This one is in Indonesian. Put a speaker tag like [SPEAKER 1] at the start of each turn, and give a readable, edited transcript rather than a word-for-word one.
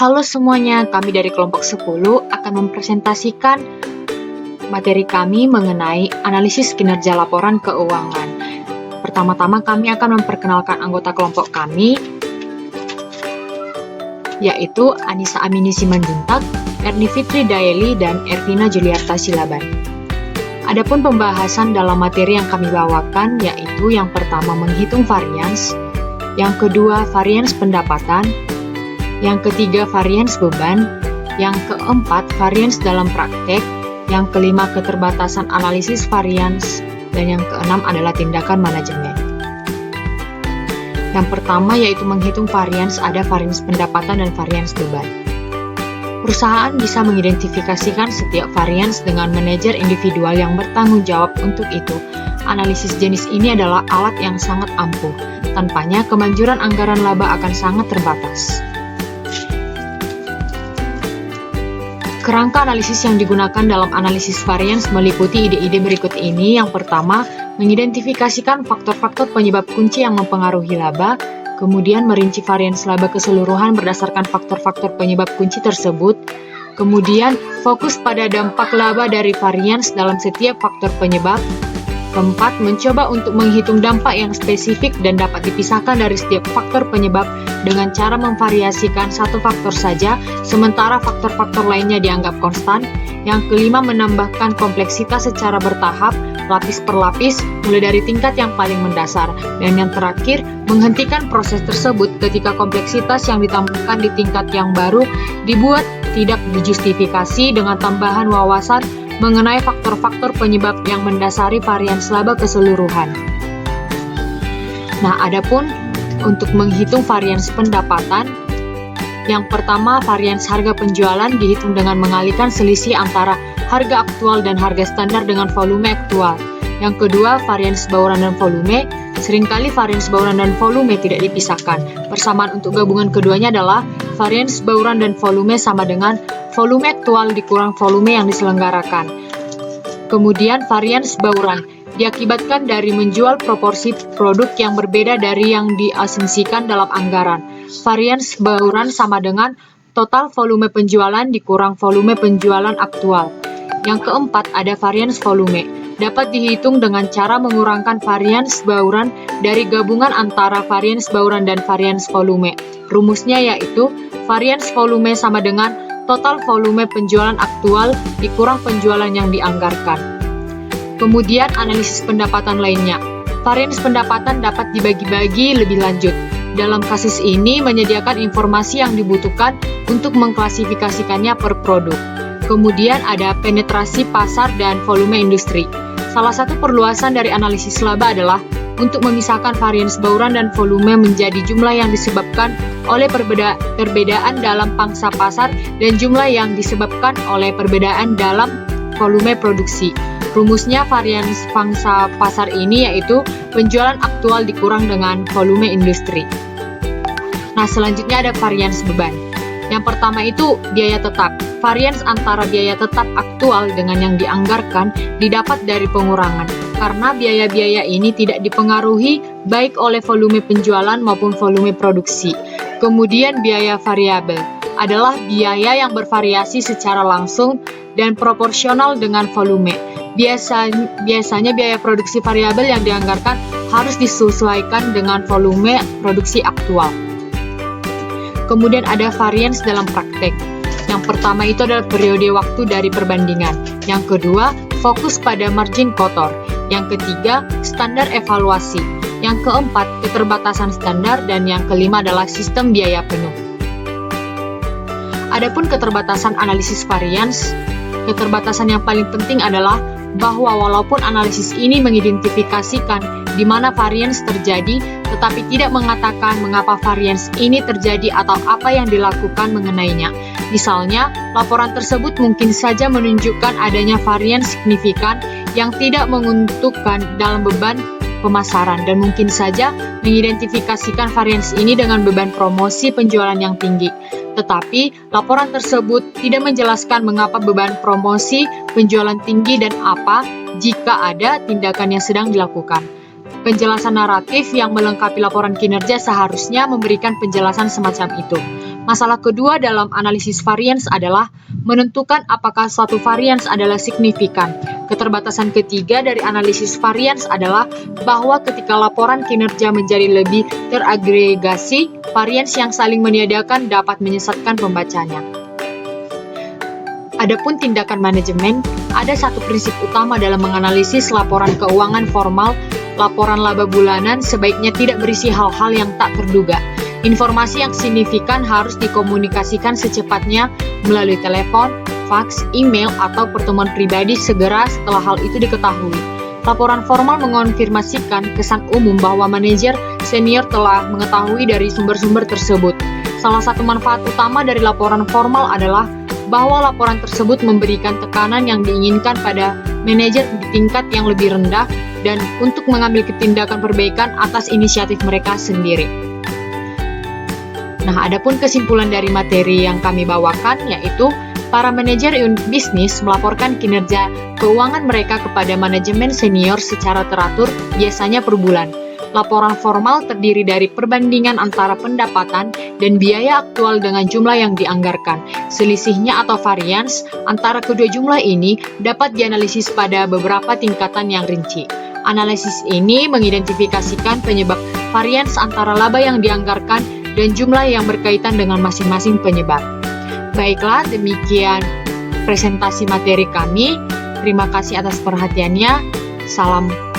[SPEAKER 1] Halo semuanya, kami dari kelompok 10 akan mempresentasikan materi kami mengenai analisis kinerja laporan keuangan. Pertama-tama kami akan memperkenalkan anggota kelompok kami, yaitu Anissa Amini Simanjuntak, Erni Fitri Daeli, dan Ervina Juliarta Silaban. Adapun pembahasan dalam materi yang kami bawakan, yaitu yang pertama menghitung varians, yang kedua varians pendapatan, yang ketiga varians beban, yang keempat varians dalam praktek, yang kelima keterbatasan analisis varians, dan yang keenam adalah tindakan manajemen. Yang pertama yaitu menghitung varians, ada varians pendapatan dan varians beban. Perusahaan bisa mengidentifikasikan setiap varians dengan manajer individual yang bertanggung jawab untuk itu. Analisis jenis ini adalah alat yang sangat ampuh. Tanpanya, kemanjuran anggaran laba akan sangat terbatas. Kerangka analisis yang digunakan dalam analisis varians meliputi ide-ide berikut ini. Yang pertama, mengidentifikasikan faktor-faktor penyebab kunci yang mempengaruhi laba, kemudian merinci varians laba keseluruhan berdasarkan faktor-faktor penyebab kunci tersebut, kemudian fokus pada dampak laba dari varians dalam setiap faktor penyebab. Keempat, mencoba untuk menghitung dampak yang spesifik dan dapat dipisahkan dari setiap faktor penyebab dengan cara memvariasikan satu faktor saja, sementara faktor-faktor lainnya dianggap konstan. Yang kelima, menambahkan kompleksitas secara bertahap, lapis per lapis, mulai dari tingkat yang paling mendasar. Dan yang terakhir, menghentikan proses tersebut ketika kompleksitas yang ditambahkan di tingkat yang baru dibuat tidak dijustifikasi dengan tambahan wawasan mengenai faktor-faktor penyebab yang mendasari varians laba keseluruhan. Nah, adapun untuk menghitung varians pendapatan, yang pertama varians harga penjualan dihitung dengan mengalihkan selisih antara harga aktual dan harga standar dengan volume aktual. Yang kedua, varians bauran dan volume. Seringkali varians bauran dan volume tidak dipisahkan. Persamaan untuk gabungan keduanya adalah varians bauran dan volume sama dengan volume aktual dikurang volume yang diselenggarakan. Kemudian varians bauran diakibatkan dari menjual proporsi produk yang berbeda dari yang diasumsikan dalam anggaran. Varians bauran sama dengan total volume penjualan dikurang volume penjualan aktual. Yang keempat ada varians volume. Dapat dihitung dengan cara mengurangkan varians bauran dari gabungan antara varians bauran dan varians volume. Rumusnya yaitu varians volume sama dengan total volume penjualan aktual dikurang penjualan yang dianggarkan. Kemudian analisis pendapatan lainnya. Varians pendapatan dapat dibagi-bagi lebih lanjut. Dalam kasus ini menyediakan informasi yang dibutuhkan untuk mengklasifikasikannya per produk. Kemudian ada penetrasi pasar dan volume industri. Salah satu perluasan dari analisis laba adalah untuk memisahkan varians bauran dan volume menjadi jumlah yang disebabkan oleh perbedaan dalam pangsa pasar dan jumlah yang disebabkan oleh perbedaan dalam volume produksi. Rumusnya varians pangsa pasar ini yaitu penjualan aktual dikurang dengan volume industri. Nah, selanjutnya ada varians beban. Yang pertama itu biaya tetap. Varians antara biaya tetap aktual dengan yang dianggarkan didapat dari pengurangan, karena biaya-biaya ini tidak dipengaruhi baik oleh volume penjualan maupun volume produksi. Kemudian biaya variabel adalah biaya yang bervariasi secara langsung dan proporsional dengan volume. Biasanya biaya produksi variabel yang dianggarkan harus disesuaikan dengan volume produksi aktual. Kemudian ada varians dalam praktek. Yang pertama itu adalah periode waktu dari perbandingan. Yang kedua, fokus pada margin kotor. Yang ketiga, standar evaluasi. Yang keempat, keterbatasan standar. Dan yang kelima adalah sistem biaya penuh. Adapun keterbatasan analisis varians, keterbatasan yang paling penting adalah bahwa walaupun analisis ini mengidentifikasikan di mana varians terjadi, tetapi tidak mengatakan mengapa varians ini terjadi atau apa yang dilakukan mengenainya. Misalnya, laporan tersebut mungkin saja menunjukkan adanya varians signifikan yang tidak menguntungkan dalam beban pemasaran dan mungkin saja mengidentifikasikan varians ini dengan beban promosi penjualan yang tinggi. Tetapi, laporan tersebut tidak menjelaskan mengapa beban promosi penjualan tinggi dan apa jika ada tindakan yang sedang dilakukan. Penjelasan naratif yang melengkapi laporan kinerja seharusnya memberikan penjelasan semacam itu. Masalah kedua dalam analisis varians adalah menentukan apakah suatu varians adalah signifikan. Keterbatasan ketiga dari analisis varians adalah bahwa ketika laporan kinerja menjadi lebih teragregasi, varians yang saling meniadakan dapat menyesatkan pembacanya. Adapun tindakan manajemen, ada satu prinsip utama dalam menganalisis laporan keuangan formal. Laporan laba bulanan sebaiknya tidak berisi hal-hal yang tak terduga. Informasi yang signifikan harus dikomunikasikan secepatnya melalui telepon, faks, email, atau pertemuan pribadi segera setelah hal itu diketahui. Laporan formal mengonfirmasikan kesan umum bahwa manajer senior telah mengetahui dari sumber-sumber tersebut. Salah satu manfaat utama dari laporan formal adalah bahwa laporan tersebut memberikan tekanan yang diinginkan pada manajer di tingkat yang lebih rendah dan untuk mengambil tindakan perbaikan atas inisiatif mereka sendiri. Nah, adapun kesimpulan dari materi yang kami bawakan yaitu para manajer unit bisnis melaporkan kinerja keuangan mereka kepada manajemen senior secara teratur, biasanya per bulan. Laporan formal terdiri dari perbandingan antara pendapatan dan biaya aktual dengan jumlah yang dianggarkan. Selisihnya atau varians antara kedua jumlah ini dapat dianalisis pada beberapa tingkatan yang rinci. Analisis ini mengidentifikasikan penyebab varians antara laba yang dianggarkan dan jumlah yang berkaitan dengan masing-masing penyebab. Baiklah, demikian presentasi materi kami. Terima kasih atas perhatiannya. Salam